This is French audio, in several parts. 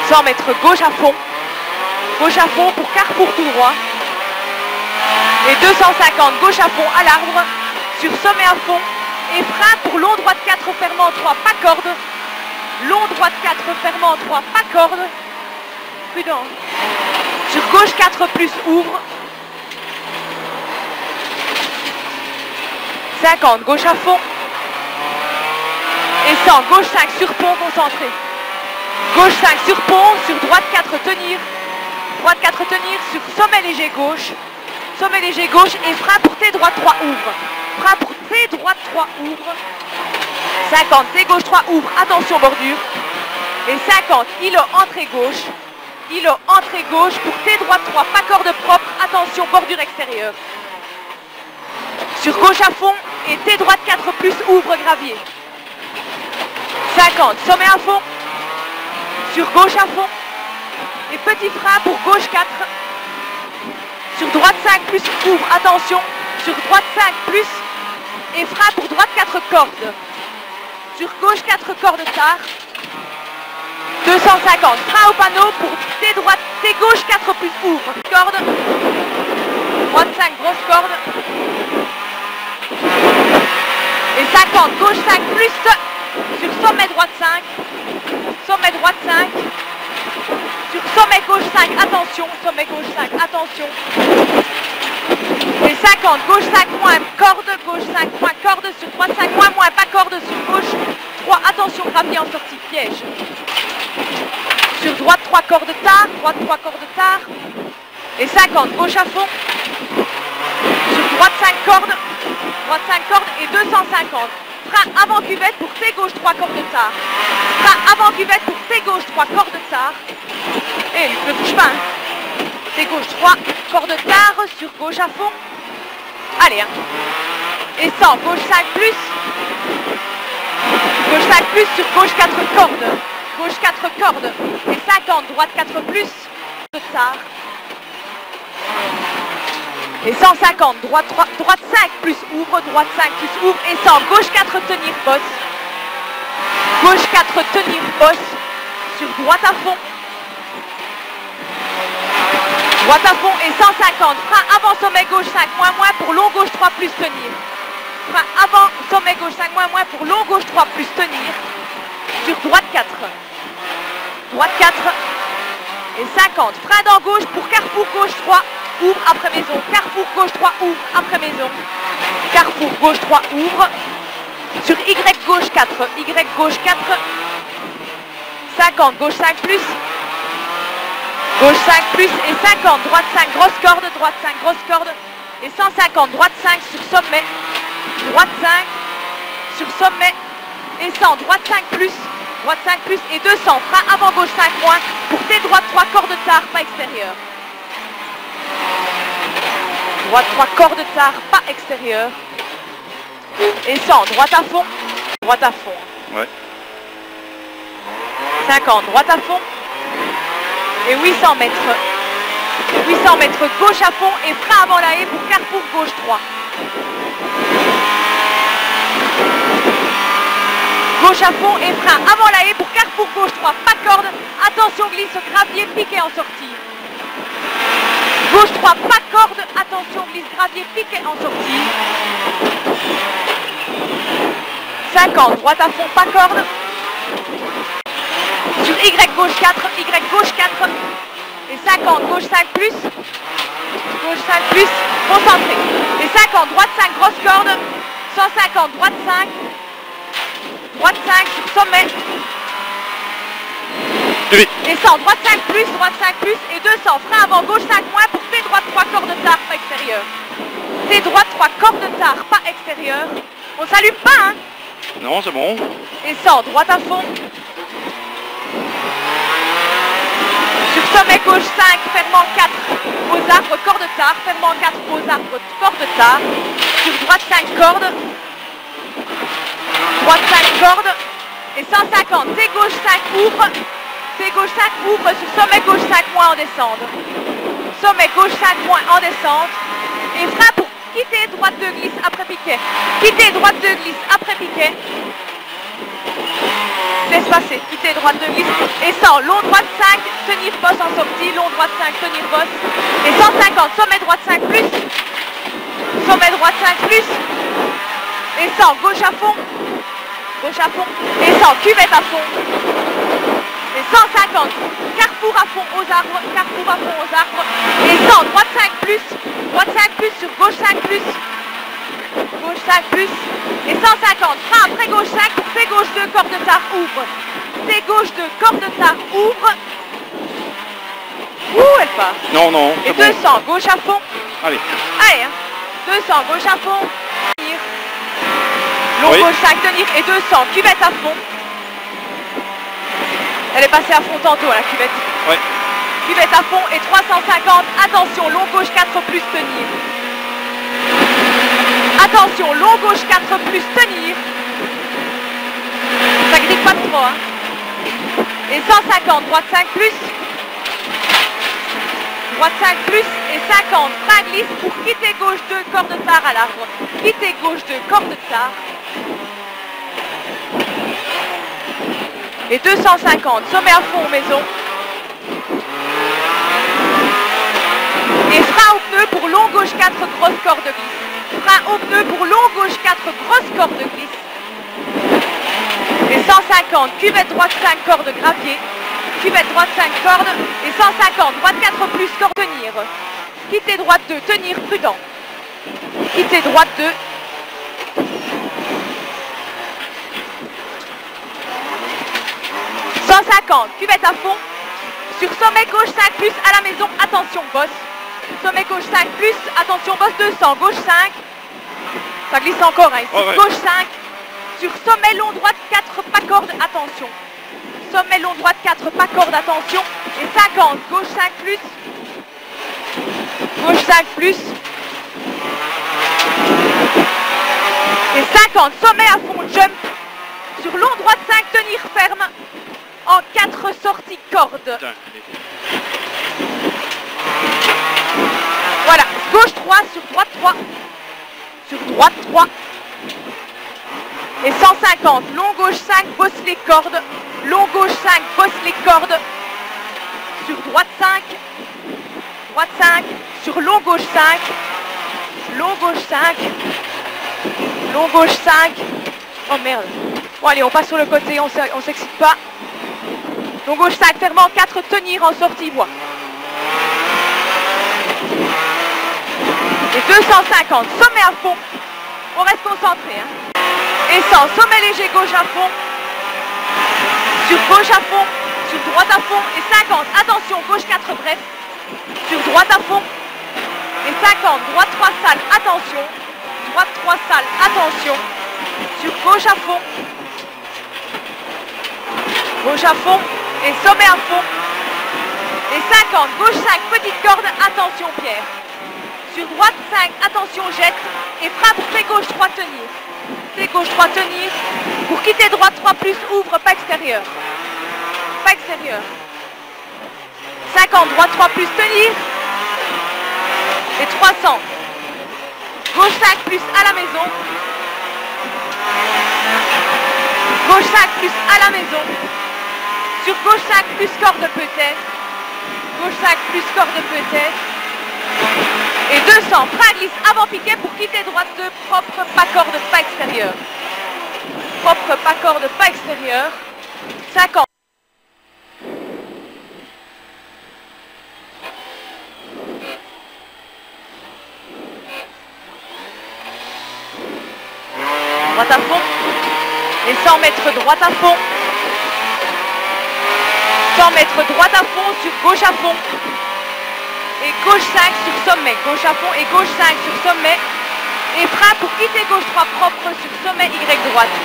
100 mètres gauche à fond. Gauche à fond pour carrefour tout droit. Et 250 gauche à fond à l'arbre. Sur sommet à fond. Et frein pour long droite 4 fermant 3, pas corde. Long droite 4 fermant 3, pas corde. Prudent. Sur gauche 4 plus ouvre. 50 gauche à fond. Et 100 gauche 5 sur pont concentré. Gauche 5 sur pont, sur droite 4 tenir. Droite 4 tenir sur sommet léger gauche. Sommet léger gauche et frein pour T droite 3 ouvre. Frein pour T droite 3 ouvre. 50 T gauche 3 ouvre, attention bordure. Et 50 îlot entrée gauche. Îlot entrée gauche pour T droite 3, pas corde propre, attention bordure extérieure. Sur gauche à fond et T droite 4 plus ouvre gravier. 50 sommet à fond. Sur gauche à fond. Et petit frein pour gauche 4. Sur droite 5 plus ouvre, attention. Sur droite 5 plus. Et frein pour droite 4 cordes. Sur gauche 4 cordes tard. 250, frein au panneau pour T droite, T gauche 4 plus ouvre. Corde. Droite 5, grosse corde. Et 50, gauche 5 plus. Sur sommet droite 5. Sommet droite 5. Sur sommet gauche 5, attention. Sommet gauche 5, attention. Et 50, gauche 5 moins, corde. Gauche 5 moins, corde. Sur droite 5 moins, moins, pas corde. Sur gauche 3, attention, gravier en sortie, piège. Sur droite 3 cordes tard. Droite 3 cordes tard. Et 50, gauche à fond. Sur droite 5 cordes. Droite 5 cordes et 250. Frein avant cuvette pour T gauche 3 cordes tard. Frein avant cuvette pour T gauche 3 cordes tard. Et ne touche pas. Hein. T gauche 3 cordes tard sur gauche à fond. Allez. Hein. Et 100, gauche 5 plus. Gauche 5 plus sur gauche 4 cordes. Gauche 4 cordes. Et 50, droite 4 plus. De tard. Et 150, droite 5 plus ouvre, droite 5 plus ouvre, et 100, gauche 4 tenir bosse. Gauche 4 tenir bosse, sur droite à fond. Droite à fond et 150, frein avant sommet gauche 5 moins moins pour long gauche 3 plus tenir. Frein avant sommet gauche 5 moins moins pour long gauche 3 plus tenir. Sur droite 4. Droite 4 et 50, frein dans gauche pour carrefour gauche 3. Ouvre après maison, carrefour gauche 3 ouvre après maison, carrefour gauche 3 ouvre, sur Y gauche 4, Y gauche 4, 50, gauche 5 plus, gauche 5 plus et 50, droite 5 grosse corde, droite 5 grosse corde, et 150, droite 5 sur sommet, droite 5 sur sommet, et 100, droite 5 plus et 200, frein avant gauche 5 moins, pour T droite 3 cordes tard, pas extérieur. Droite 3 cordes tard, pas extérieur. Et 100, droite à fond. Droite à fond. Ouais. 50, droite à fond. Et 800 mètres. 800 mètres gauche à fond et frein avant la haie pour carrefour gauche 3. Gauche à fond et frein avant la haie pour carrefour gauche 3. Pas de corde. Attention glisse, gravier, piqué en sortie. Gauche 3, pas de corde, attention, glisse gravier, piqué en sortie. 50, droite à fond, pas corde. Sur Y gauche 4, Y gauche 4. Et 50, gauche 5 plus. Gauche 5 plus, concentré. Et 50, droite 5, grosse corde. 150, droite 5. Droite 5 sur sommet. Et 100, droite 5 plus et 200, frein avant gauche 5 moins pour T droite 3 cordes tard, pas extérieur. T droite 3 cordes tard, pas extérieur. On s'allume pas, hein? Non, c'est bon. Et 100, droite à fond. Sur sommet gauche 5, fermant 4 aux arbres, corde tard, fermant 4 aux arbres, corde tard. Sur droite 5 cordes. Droite 5 cordes. Et 150, T gauche 5 ouvre. T gauche 5 ouvre sur sommet gauche 5 moins en descente. Sommet gauche 5 moins en descente. Et frein pour quitter droite de glisse après piquet. Quitter droite de glisse après piquet. laisse passer, quitter droite de glisse, et 100, long droite 5, tenir bosse en sortie, long droite 5, tenir bosse, et 150, sommet droite 5 plus, sommet droite 5 plus, et 100, gauche à fond, et 100, cuvette à fond, et 150, carrefour à fond aux arbres, et 100, droite 5 plus sur gauche 5 plus, gauche 5 plus, et 150, frein après gauche 5, pour fait gauche 2, corde de tard, ouvre, fait gauche 2, corde de tard, ouvre, ouh, elle part, Non, non. et 200, bon. Gauche à fond, Allez. allez, hein. 200, gauche à fond, tenir, long Oui. gauche 5, tenir, et 200, cuvette à fond, elle est passée à fond tantôt, la cuvette, Oui. cuvette à fond, et 350, attention, long gauche 4 plus, tenir, attention, long gauche 4 plus, tenir, ça grille pas trop, hein. Et 150, droite 5 plus, droite 5 plus, et 50, frein glisse pour quitter gauche 2, corde de tard à l'arbre, quitter gauche 2, corde de tard, et 250, sommet à fond maison, et frein au pneu pour long gauche 4, grosse corde de glisse, frein au pneu pour long gauche 4, grosse corde de glisse, et 150, cuvette droite 5, corde gravier, cuvette droite 5 cordes, et 150, droite 4 plus, corde tenir, quitter droite 2, tenir prudent, quitter droite 2, cuvette à fond, sur sommet gauche 5 plus, à la maison, attention bosse, sommet gauche 5 plus, attention bosse 200, gauche 5, ça glisse encore, hein, ici. Ouais, ouais. Gauche 5, sur sommet long droite 4, pas corde, attention, sommet long droite 4, pas corde, attention, et 50, gauche 5 plus, gauche 5 plus, et 50, sommet à fond, jump, sur long droite 5, tenir ferme, en 4 sorties corde. Putain, Voilà, gauche 3, sur droite 3, sur droite 3, et 150, long gauche 5, bosse les cordes, long gauche 5, bosse les cordes, sur droite 5, sur long gauche 5, long gauche 5, long gauche 5, oh merde, bon allez on passe sur le côté, on s'excite pas, long gauche 5, fermement 4, tenir en sortie voie, et 250, sommet à fond, on reste concentré, hein. Et 100, sommet léger gauche à fond, sur gauche à fond, sur droite à fond, et 50, attention, gauche 4 bref, sur droite à fond, et 50, droite 3 salles, attention, droite 3 salles, attention, sur gauche à fond, et sommet à fond, et 50, gauche 5, petite corde, attention Pierre, sur droite 5, attention jette, et frein pour fait gauche 3 tenir, fait gauche 3 tenir, pour quitter droite 3 plus, ouvre, pas extérieur, 50, droite 3 plus, tenir, et 300, gauche 5 plus, à la maison, gauche 5 plus, à la maison, sur gauche 5 plus, corde peut-être, gauche 5 plus, corde peut-être, et 200, frein glisse avant piquet pour quitter droite 2, propre, pas corde, pas extérieur, propre, pas corde, pas extérieur, 50, droite à fond, et 100 mètres droite à fond, 100 mètres droite à fond, sur gauche à fond, et gauche 5 sur sommet, gauche à fond et gauche 5 sur sommet, et frein pour quitter gauche 3 propre sur sommet Y droite,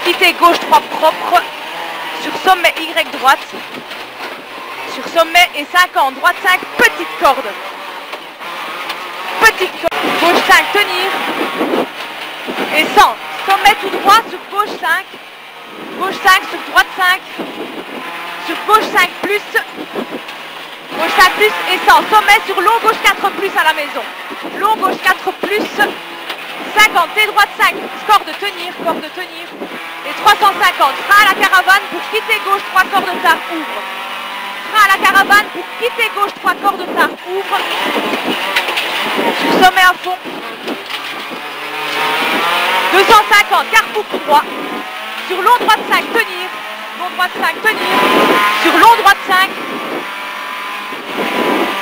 quitter gauche 3 propre sur sommet Y droite, sur sommet, et 50, droite 5, petite corde, gauche 5 tenir, et 100, sommet tout droit sur gauche 5 sur droite 5, sur gauche 5 plus, gauche 5 plus, et 100, sommet sur long gauche 4 plus à la maison, long gauche 4 plus, 50, et droite 5, corde tenir, et 350, frein à la caravane corps de tard, ouvre. Frein à la caravane pour quitter gauche 3, corps de tard, ouvre. Sur sommet à fond. 250, carrefour droit. Sur long droite 5, tenir. Long droite 5, tenir. Sur long droite 5.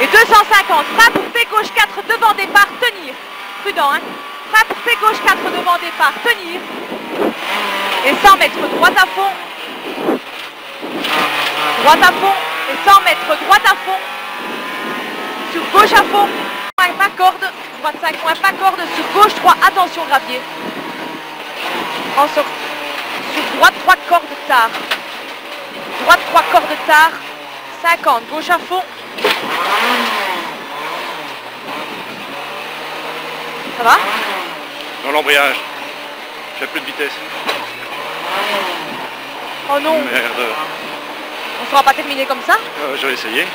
Et 250, frein pour P gauche 4 devant départ, tenir. Prudent, hein. Frein pour P gauche 4 devant départ, tenir. Et 100 mètres droite à fond. Droite à fond. Et 100 mètres droite à fond. Sur gauche à fond. Pas corde. Droite 5 points, pas corde. Sur gauche 3, attention gravier. Sur droite 3 cordes tard. Droite 3 cordes tard. 50, gauche à fond. Ça va? Dans l'embrayage. J'ai plus de vitesse. Oh non. Merde. On ne sera pas terminé comme ça? Je vais essayer.